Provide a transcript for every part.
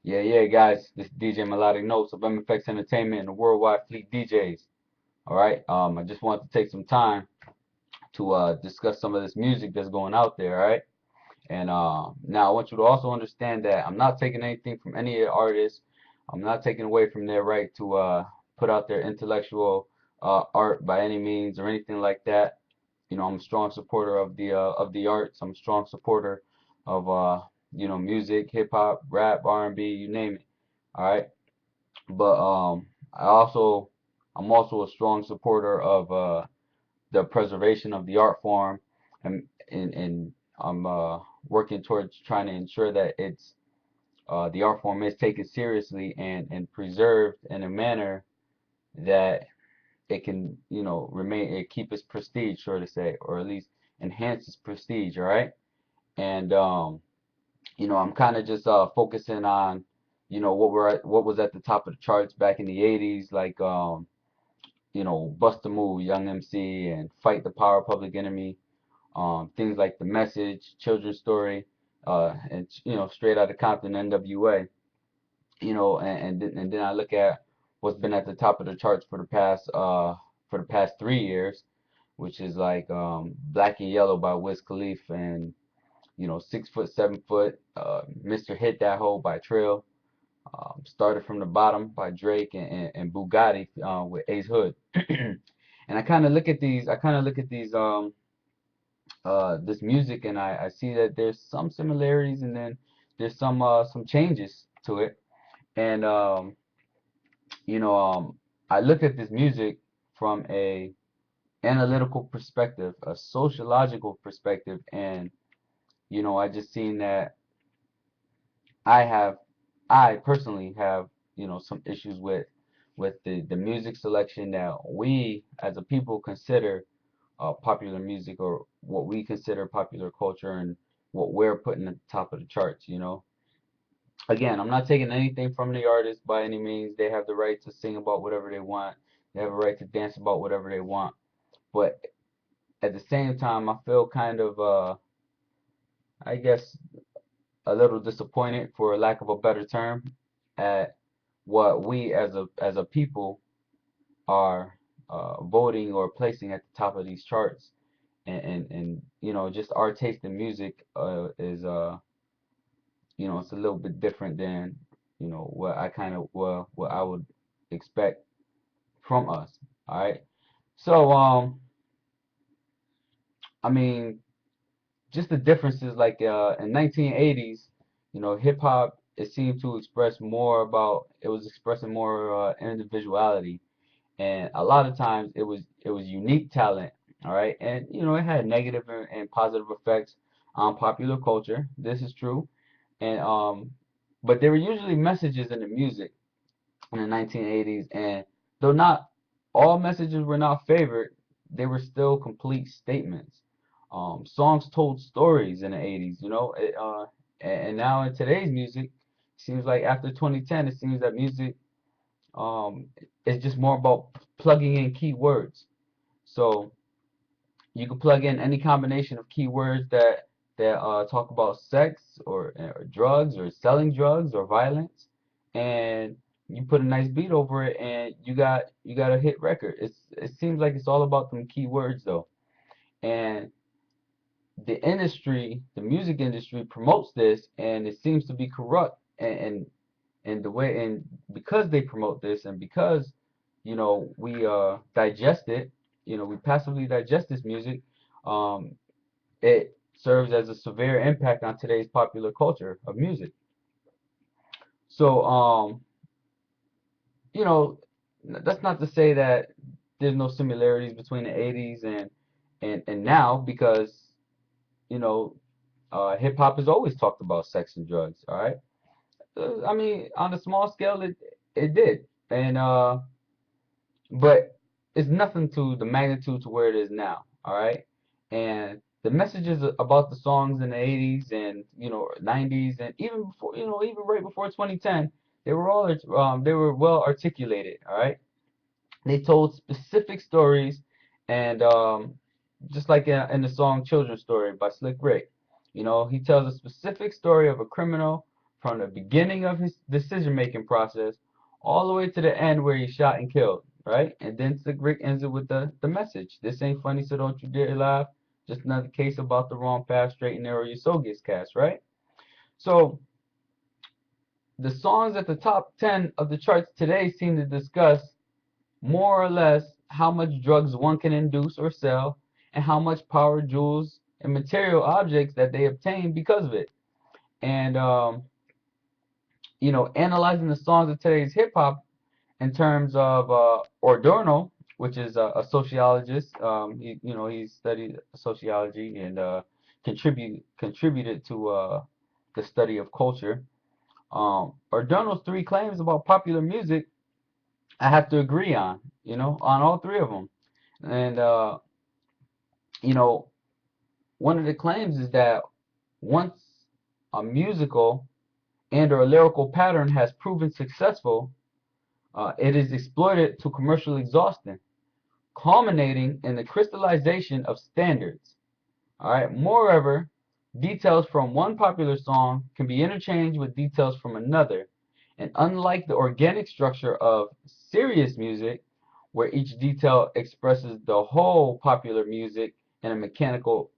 Yeah, guys. This is DJ Melodic Notes of MFX Entertainment and the Worldwide Fleet DJs. All right. I just want to take some time to discuss some of this music that's going out there. All right. And now I want you to also understand that I'm not taking anything from any of the artists. I'm not taking away from their right to put out their intellectual art by any means or anything like that. I'm a strong supporter of the arts. I'm a strong supporter of music, hip hop, rap, R&B, you name it. All right. But I'm also a strong supporter of the preservation of the art form, and I'm working towards trying to ensure that the art form is taken seriously and preserved in a manner that it can, remain, it keep its prestige, so to say, or at least enhance its prestige. All right. And I'm kind of just focusing on, what was at the top of the charts back in the 80s, like Bust a Move, Young MC, and Fight the Power, Public Enemy, things like The Message, Children's Story, and Straight Outta Compton, NWA, and then I look at what's been at the top of the charts for the past 3 years, which is like Black and Yellow by Wiz Khalifa and 6 foot, 7 foot, Mr. Hit That Hole by Trill, Started from the Bottom by Drake and Bugatti with Ace Hood. And I kind of look at this music, and I see that there's some similarities, and then there's some changes to it. And you know, I look at this music from a analytical perspective, a sociological perspective, and I just seen that I have, I personally have, some issues with the music selection that we as a people consider popular music, or what we consider popular culture, and what we're putting at the top of the charts. Again, I'm not taking anything from the artist by any means. They have the right to sing about whatever they want. They have a right to dance about whatever they want. But at the same time, I feel kind of, I guess, a little disappointed, for lack of a better term, at what we as a people are voting or placing at the top of these charts. And just our taste in music is it's a little bit different than what I would expect from us. All right. So I mean, just the differences, like in 1980s, hip hop, it seemed to express more about, it was expressing more individuality, and a lot of times it was unique talent. All right. And it had negative and positive effects on popular culture. This is true. And but there were usually messages in the music in the 1980s, and though not all messages were not favored, they were still complete statements. Songs told stories in the 80s, and now in today's music, it seems like after 2010, it seems that music um, is just more about plugging in keywords. So you can plug in any combination of keywords that talk about sex, or drugs, or selling drugs, or violence, and you put a nice beat over it, and you got a hit record. It seems like it's all about them keywords though, and the music industry promotes this, and it seems to be corrupt, and the way, and because they promote this, and because we digest it, we passively digest this music, um, it serves as a severe impact on today's popular culture of music. So, you know, that's not to say that there's no similarities between the 80s and now, because, you know, hip hop has always talked about sex and drugs, all right? I mean, on a small scale, it did. And but it's nothing to the magnitude to where it is now, all right? And the messages about the songs in the 80s and 90s, and even before, even right before 2010, they were well articulated, all right? They told specific stories, and just like in the song "Children's Story" by Slick Rick, he tells a specific story of a criminal from the beginning of his decision-making process all the way to the end where he's shot and killed, right? And then Slick Rick ends it with the message. This ain't funny, so don't you dare laugh. Just another case about the wrong path, straight and narrow your soul gets cast, right? So the songs at the top 10 of the charts today seem to discuss more or less how much drugs one can induce or sell and how much power, jewels, and material objects that they obtain because of it. And analyzing the songs of today's hip hop in terms of Adorno, which is a sociologist. He studied sociology and contributed to the study of culture. Adorno's three claims about popular music, I have to agree on all three of them. And you know, one of the claims is that once a musical and or a lyrical pattern has proven successful, it is exploited to commercial exhaustion, culminating in the crystallization of standards. All right. Moreover, details from one popular song can be interchanged with details from another, and unlike the organic structure of serious music, where each detail expresses the whole popular music in a mechanical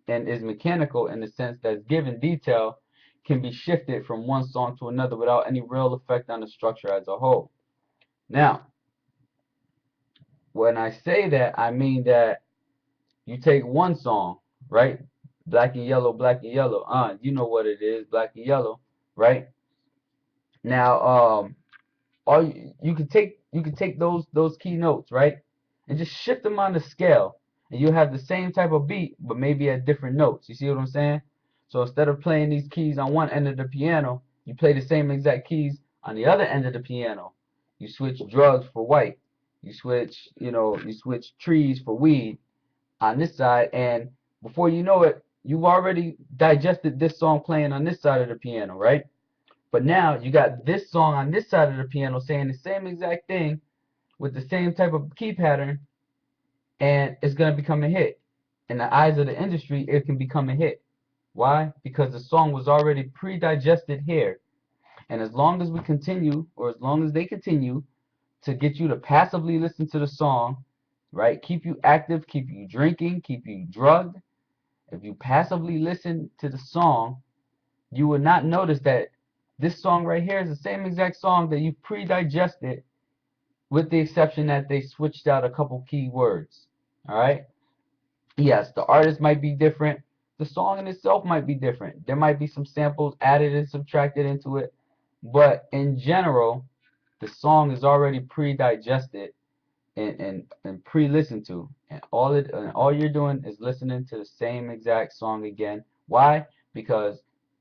and is mechanical in the sense that given detail can be shifted from one song to another without any real effect on the structure as a whole. Now, when I say that, I mean that you take one song, right? Black and yellow, black and yellow. You know what it is, black and yellow, right? Now, all you can take those key notes, right, and just shift them on the scale, and you'll have the same type of beat, but maybe at different notes. You see what I'm saying? So instead of playing these keys on one end of the piano, you play the same exact keys on the other end of the piano. You switch drugs for white. You switch trees for weed on this side, and before you know it, you've already digested this song playing on this side of the piano, right? But now you got this song on this side of the piano saying the same exact thing with the same type of key pattern, and it's going to become a hit. In the eyes of the industry, it can become a hit. Why? Because the song was already pre-digested here. And as long as we continue, or as long as they continue to get you to passively listen to the song, right? Keep you active, keep you drinking, keep you drugged. If you passively listen to the song, you will not notice that this song right here is the same exact song that you pre-digested, with the exception that they switched out a couple key words. All right? Yes, the artist might be different. The song in itself might be different. There might be some samples added and subtracted into it. But in general, the song is already pre-digested and pre-listened to. And all you're doing is listening to the same exact song again. Why? Because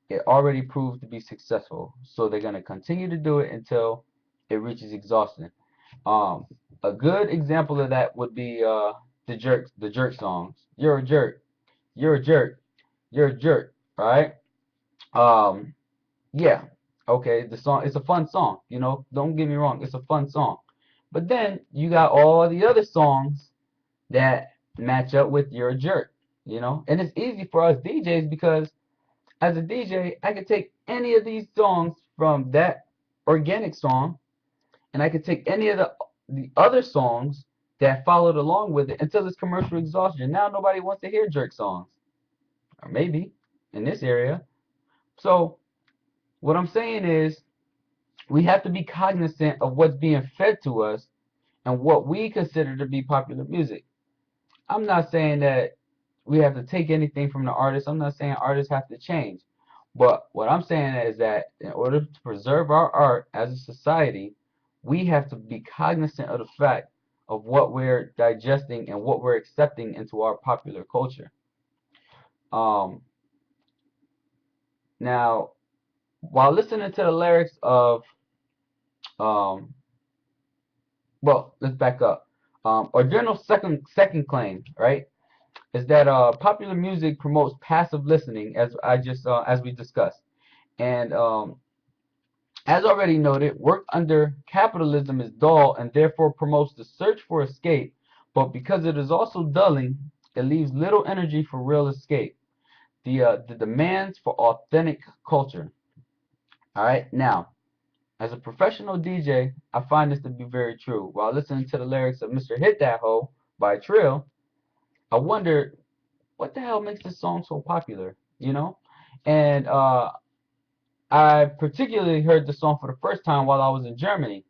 it already proved to be successful. So they're gonna continue to do it until it reaches exhaustion. Um, a good example of that would be the jerk songs. You're a jerk. You're a jerk. You're a jerk. Right? Um, yeah. Okay. The song. It's a fun song. Don't get me wrong. It's a fun song. But then you got all the other songs that match up with you're a jerk. And it's easy for us DJs because as a DJ, I could take any of these songs from that organic song, and I could take any of the other songs that followed along with it until it's commercial exhaustion. Now nobody wants to hear jerk songs, or maybe in this area. So what I'm saying is we have to be cognizant of what's being fed to us and what we consider to be popular music. I'm not saying that we have to take anything from the artist. I'm not saying artists have to change. But what I'm saying is that in order to preserve our art as a society, we have to be cognizant of the fact of what we're digesting and what we're accepting into our popular culture. Um, Now, while listening to the lyrics of, um, well, let's back up. Ordino's second claim, right, is that popular music promotes passive listening, as we discussed, and as already noted, work under capitalism is dull and therefore promotes the search for escape, but because it is also dulling, it leaves little energy for real escape. The demands for authentic culture. All right, now, as a professional DJ, I find this to be very true. While listening to the lyrics of Mr. Hit That Hoe by Trill, I wondered what the hell makes this song so popular, you know? And I particularly heard the song for the first time while I was in Germany.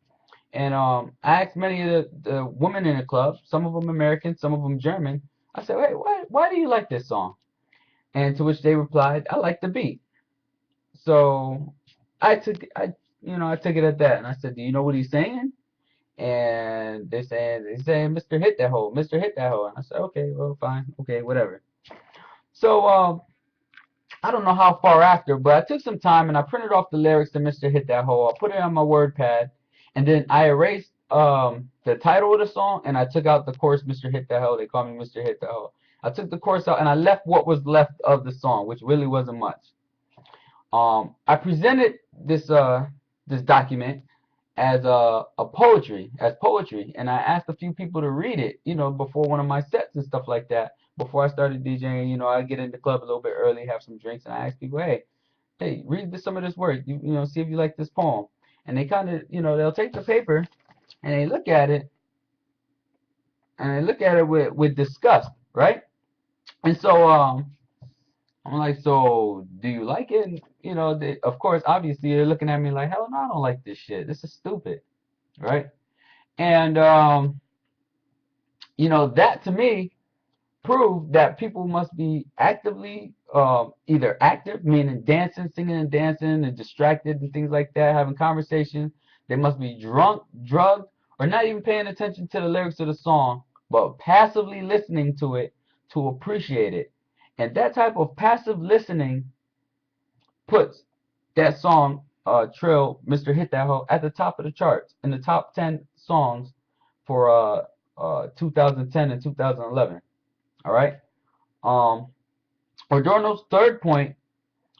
And I asked many of the women in the club, some of them American, some of them German. I said, "Hey, why do you like this song?" And to which they replied, "I like the beat." So I took it at that, and I said, "Do you know what he's saying?" And they're saying, "Mr. Hit That Hole, Mr. Hit That Hole." And I said, "Okay, well, fine, okay, whatever." So I don't know how far after, but I took some time and I printed off the lyrics to Mr. Hit That Hole. I put it on my WordPad, and then I erased the title of the song, and I took out the chorus, Mr. Hit That Hole. They call me Mr. Hit That Hole. I took the chorus out, and I left what was left of the song, which really wasn't much. I presented this document as poetry, and I asked a few people to read it, before one of my sets and stuff like that. Before I started DJing, I get in the club a little bit early, have some drinks, and I ask people, hey, read some of this work, see if you like this poem. And they kind of, they'll take the paper and they look at it, with disgust, right? And so I'm like, so do you like it? And, of course, obviously, they're looking at me like, hell no, I don't like this shit. This is stupid, right? And that to me proved that people must be actively, either active, meaning dancing, singing and dancing, and distracted and things like that, having conversations. They must be drunk, drugged, or not even paying attention to the lyrics of the song, but passively listening to it to appreciate it. And that type of passive listening puts that song, Trill, Mr. Hit That Hoe, at the top of the charts, in the top 10 songs for 2010 and 2011. All right. Um, Adorno's third point,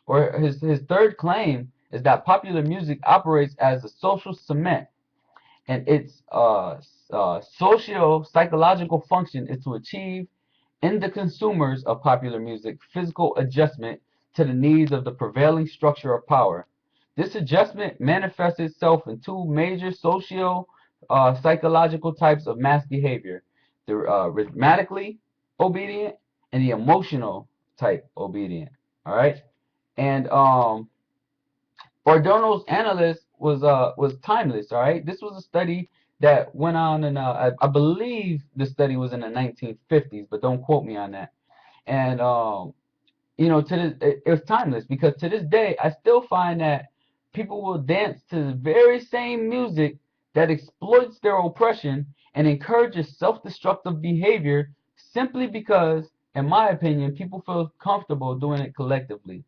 or his third claim, is that popular music operates as a social cement, and its socio-psychological function is to achieve in the consumers of popular music physical adjustment to the needs of the prevailing structure of power. This adjustment manifests itself in two major socio psychological types of mass behavior: the rhythmically obedient and the emotional type obedient. All right, and Adorno's analysis was timeless. All right, this was a study that went on, and I believe the study was in the 1950s, but don't quote me on that. And to this, it was timeless, because to this day I still find that people will dance to the very same music that exploits their oppression and encourages self-destructive behavior, simply because, in my opinion, people feel comfortable doing it collectively.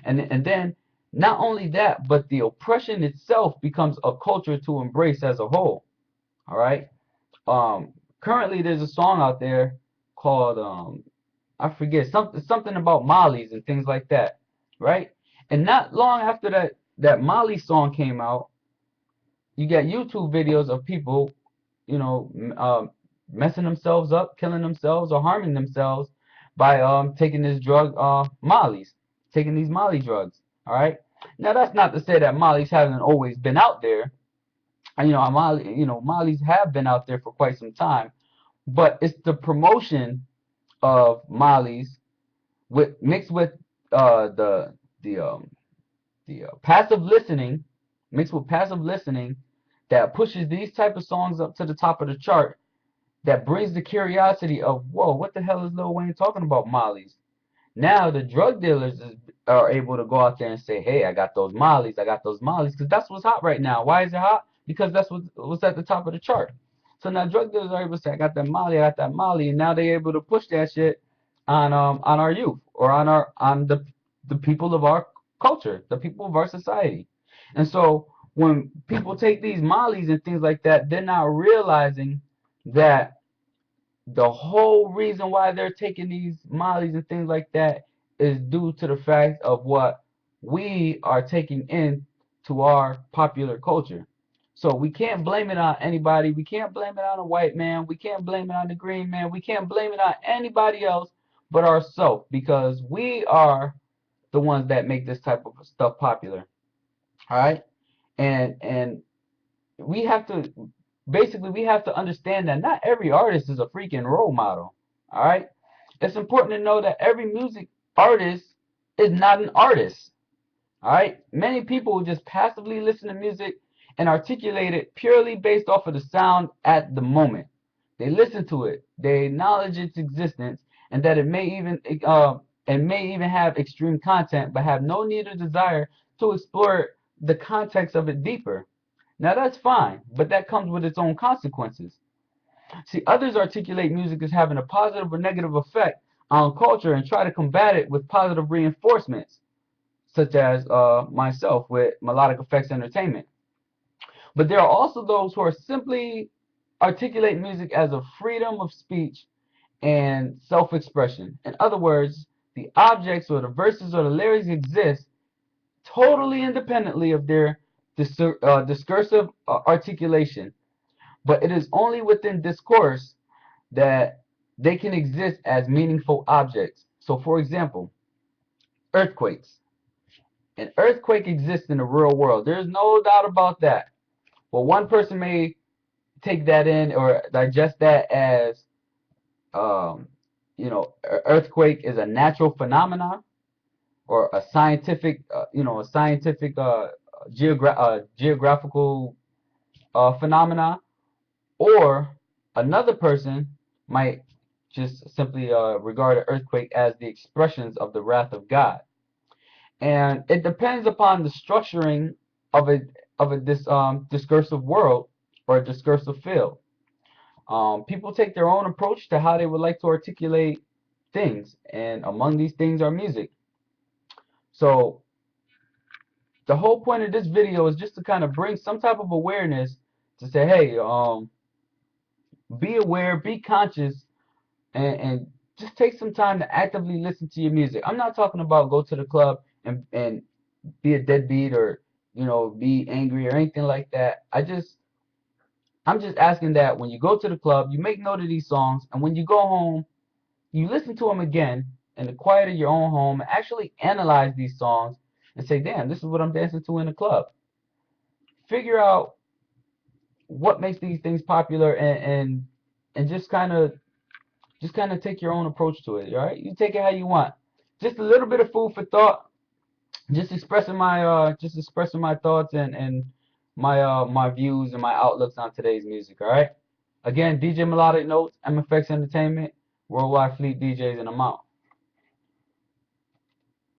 And then not only that, but the oppression itself becomes a culture to embrace as a whole. All right. Currently there's a song out there called I forget, something about mollies and things like that, right? And not long after that Molly song came out, you get YouTube videos of people, you know, messing themselves up, killing themselves, or harming themselves by taking this drug, mollies, taking these molly drugs. All right. Now that's not to say that mollies haven't always been out there. And, mollies have been out there for quite some time, but it's the promotion of mollies mixed with the passive listening, that pushes these type of songs up to the top of the chart, that brings the curiosity of, whoa, what the hell is Lil Wayne talking about mollies? Now the drug dealers are able to go out there and say, hey, I got those mollies, because that's what's hot right now. Why is it hot? Because that's what's at the top of the chart. So now drug dealers are able to say, I got that molly, and now they're able to push that shit on our youth, or on the people of our culture, the people of our society. And so when people take these mollies and things like that, they're not realizing that the whole reason why they're taking these mollies and things like that is due to the fact of what we are taking in to our popular culture. So we can't blame it on anybody. We can't blame it on a white man. We can't blame it on the green man. We can't blame it on anybody else but ourselves, because we are the ones that make this type of stuff popular. All right, and we have to basically we have to understand that not every artist is a freaking role model. All right, it's important to know that every music artist is not an artist. All right, many people will just passively listen to music and articulate it purely based off of the sound at the moment. They listen to it, they acknowledge its existence, and that it may even have extreme content, but have no need or desire to explore the context of it deeper. Now that's fine, but that comes with its own consequences. See, others articulate music as having a positive or negative effect on culture and try to combat it with positive reinforcements, such as myself with Melodic Effects Entertainment. But there are also those who are simply articulate music as a freedom of speech and self-expression. In other words, the objects or the verses or the lyrics exist totally independently of their discursive articulation, but it is only within discourse that they can exist as meaningful objects. So, for example, earthquakes. An earthquake exists in the real world. There's no doubt about that. Well, one person may take that in or digest that as, um, earthquake is a natural phenomenon or a scientific, geographical phenomena, or another person might just simply regard an earthquake as the expressions of the wrath of God. And it depends upon the structuring of a discursive world or a discursive field. People take their own approach to how they would like to articulate things, and among these things are music. So the whole point of this video is just to kind of bring some type of awareness to say, hey, be aware, be conscious, and just take some time to actively listen to your music. I'm not talking about go to the club and be a deadbeat or be angry or anything like that. I'm just asking that when you go to the club, you make note of these songs, and when you go home, you listen to them again in the quiet of your own home and actually analyze these songs and say, damn, this is what I'm dancing to in the club. Figure out what makes these things popular and just kind of take your own approach to it. All right, you take it how you want. Just a little bit of food for thought. Just expressing my thoughts and my views and my outlooks on today's music. All right. Again, DJ Melodic Notes, MFX Entertainment, Worldwide Fleet DJs, and I'm out.